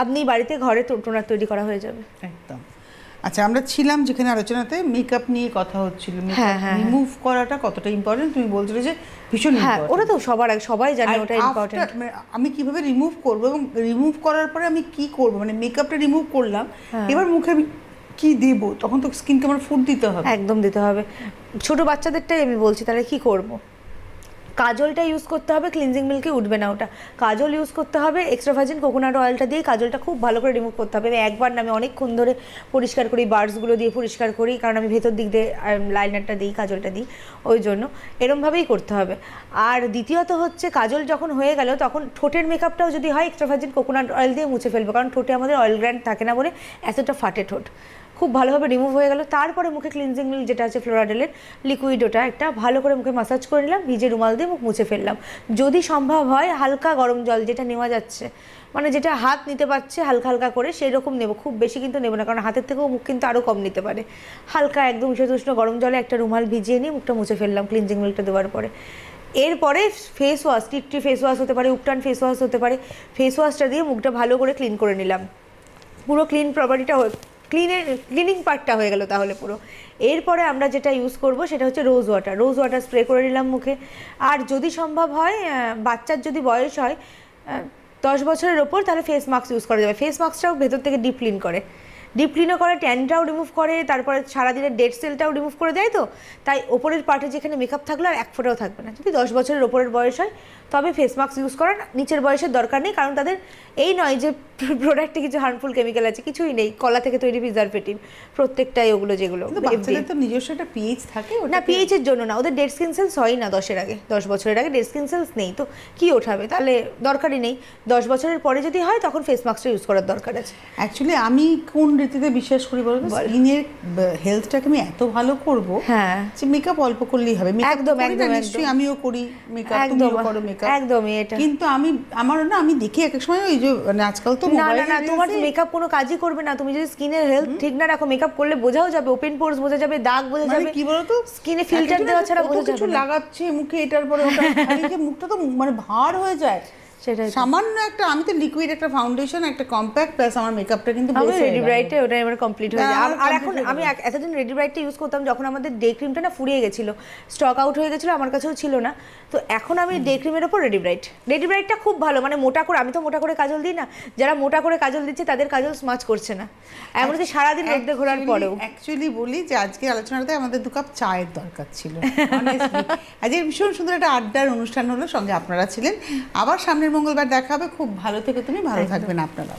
আপনি বাড়িতে ঘরে টোনার তৈরি করা হয়ে যাবে। একদম। আচ্ছা, আমরা ছিলাম যেখানে আলোচনাতে মেকআপ নিয়ে কথা হচ্ছিল, মেকআপ রিমুভ করাটা কতটা ইম্পর্টেন্ট তুমি বলছিলে যে ভীষণ ইম্পর্টেন্ট। ওটা তো সবাই জানে ওটা ইম্পর্টেন্ট। আমি কিভাবে রিমুভ করব এবং রিমুভ করার পরে আমি কি করব, মানে মেকআপটা রিমুভ করলাম, এবার মুখে আমি কি দেব? তখন তো স্কিনকে আমার ফুড দিতে হবে। একদম দিতে হবে। ছোট বাচ্চাদেরটাই আমি বলছি, তাহলে কি করব? কাজলটা ইউজ করতে হবে, ক্লিনজিং মিল্কে উঠবে না ওটা। কাজল ইউজ করতে হবে, এক্সট্রা ভার্জিন কোকোনাট অয়েলটা দিয়ে কাজলটা খুব ভালো করে রিমুভ করতে হবে। একবার না, আমি অনেকক্ষণ ধরে পরিষ্কার করি, বার্ডসগুলো দিয়ে পরিষ্কার করি, কারণ আমি ভেতর দিক দিয়ে লাইনারটা দিই, কাজলটা দিই, ওই জন্য এরমভাবেই করতে হবে। আর দ্বিতীয়ত হচ্ছে কাজল যখন হয়ে গেল, তখন ঠোঁটের মেকআপটাও যদি হয় এক্সট্রা ভার্জিন কোকোনাট অয়েল দিয়ে মুছে ফেলবো, কারণ ঠোঁটে আমাদের অয়েল গ্ল্যান্ড থাকে না বলে এতটা ফাটে ঠোঁট। খুব ভালোভাবে রিমুভ হয়ে গেল। তারপরে মুখে ক্লিনজিং মিল্ক যেটা আছে ফ্লোরাডেলের লিকুইড, ওটা একটা ভালো করে মুখে মাসাজ করে নিলাম, ভিজে রুমাল দিয়ে মুখ মুছে ফেললাম। যদি সম্ভব হয় হালকা গরম জল যেটা নেওয়া যাচ্ছে, মানে যেটা হাত নিতে পারছে হালকা হালকা করে, সেই রকম নেবো, খুব বেশি কিন্তু নেবো না, কারণ হাতের থেকেও মুখ কিন্তু আরও কম নিতে পারে। হালকা একদম উষ্ণ গরম জলে একটা রুমাল ভিজিয়ে নিয়ে মুখটা মুছে ফেললাম ক্লিনজিং মিল্কটা দেওয়ার পরে। এরপরে face wash, tea tree face wash হতে পারে, উপটান ফেস ওয়াশ হতে পারে, ফেস ওয়াশটা দিয়ে মুখটা ভালো করে ক্লিন করে নিলাম। পুরো ক্লিন প্রপার্টিটা ক্লিনিং পার্টটা হয়ে গেল তাহলে পুরো। এরপরে আমরা যেটা ইউজ করব সেটা হচ্ছে রোজ ওয়াটার স্প্রে করে নিলাম মুখে। আর যদি সম্ভব হয়, বাচ্চার যদি বয়স হয় 10 বছরের ওপর, তাহলে ফেস মাস্ক ইউজ করা যাবে। ফেস মাস্কটাও ভেতর থেকে ডিপ ক্লিনও করে, ট্যানটাও রিমুভ করে, তারপরে সারাদিনের ডেড সেলটাও রিমুভ করে দেয়। তো তাই ওপরের পার্টে যেখানে মেকআপ থাকলে আর 1 ফোঁটাও থাকবে না। যদি 10 বছরের ওপরের বয়স হয় তবে ফেস মাস্ক ইউজ করার, নিচের বয়সের দরকার নেই, কারণ তাদের এই নয় যে প্রোডাক্টে কিছু হার্মফুল কেমিক্যাল আছে, কিছুই নেই। কলা থেকে তৈরি প্রিজারভেটিভ প্রত্যেকটাই, ওগুলো যেগুলো বাচ্চাদের তো নিজস্ব একটা পিএইচ থাকে না, পিএইচ এর জন্য না, ওদের ডেড স্কিন সেলস হয় না 10 বছরের আগে ডেড স্কিন সেলস নেই, তো কি ওঠাবে? তাহলে দরকারই নেই। 10 বছরের পরে যদি হয় তখন ফেস মাস্কটা ইউজ করার দরকার আছে। অ্যাকচুয়ালি আমি কোন রীতিতে বিশ্বাস করি বলবো, স্কিনের হেলথটাকে আমি এত ভালো করব যে মেকআপ অল্প করলেই হবে। একদম নিশ্চয়ই আমিও করি মেকআপ, তুমিও করো মেকআপ, একদমই এটা। কিন্তু আমি দেখি এক এক সময় ওই যে মানে আজকাল তো না, তোমার মেকআপ কোনো কাজই করবে না। তুমি যদি স্কিনের হেলথ ঠিক না রাখো, মেকআপ করলে বোঝাও যাবে, ওপেন পোরস বোঝা যাবে, দাগ বোঝা যাবে। কি বলতো, স্কিনে ফিল্টার দেওয়া ছাড়া বোঝা যাবে কিছু লাগাচ্ছে মুখে, এটার পরে ওটা, যে মুখটা তো মানে ভার হয়ে যায়। সেটাই তো। সামান্য একটা, আমি তো লিকুইড একটা ফাউন্ডেশন, একটা কম্প্যাক্ট, প্লাস আমার মেকআপটা কিন্তু আমি base হয়ে রেডি গেল। ব্রাইটে ওটা এবার কমপ্লিট হয়ে যায়। আমার আর complete এখন হয়ে আমি গেল। এতদিন রেডি ব্রাইটটা ইউজ করতাম যখন আমাদের ডে ক্রিমটা না ফুরিয়ে গেছিল, স্টক আউট হয়ে গেছিলো, আমার কাছেও ছিল না। তো এখন আমি ডে ক্রিমের ওপর রেডি ব্রাইটটা খুব ভালো, মানে মোটা করে, আমি তো মোটা করে কাজল দিই না, যারা মোটা করে কাজল দিচ্ছে তাদের কাজল স্মাচ করছে না, এমনকি সারাদিন রোদে ঘোরার পরেও। অ্যাকচুয়ালি বলি যে আজকের আলোচনাতে আমাদের 2 কাপ চায়ের দরকার ছিল। Honestly, আজকে ভীষণ সুন্দর একটা আড্ডার অনুষ্ঠান হলো, সঙ্গে আপনারা ছিলেন। আবার সামনের মঙ্গলবার দেখা হবে। খুব ভালো থেকে তুমি, ভালো থাকবেন আপনারা।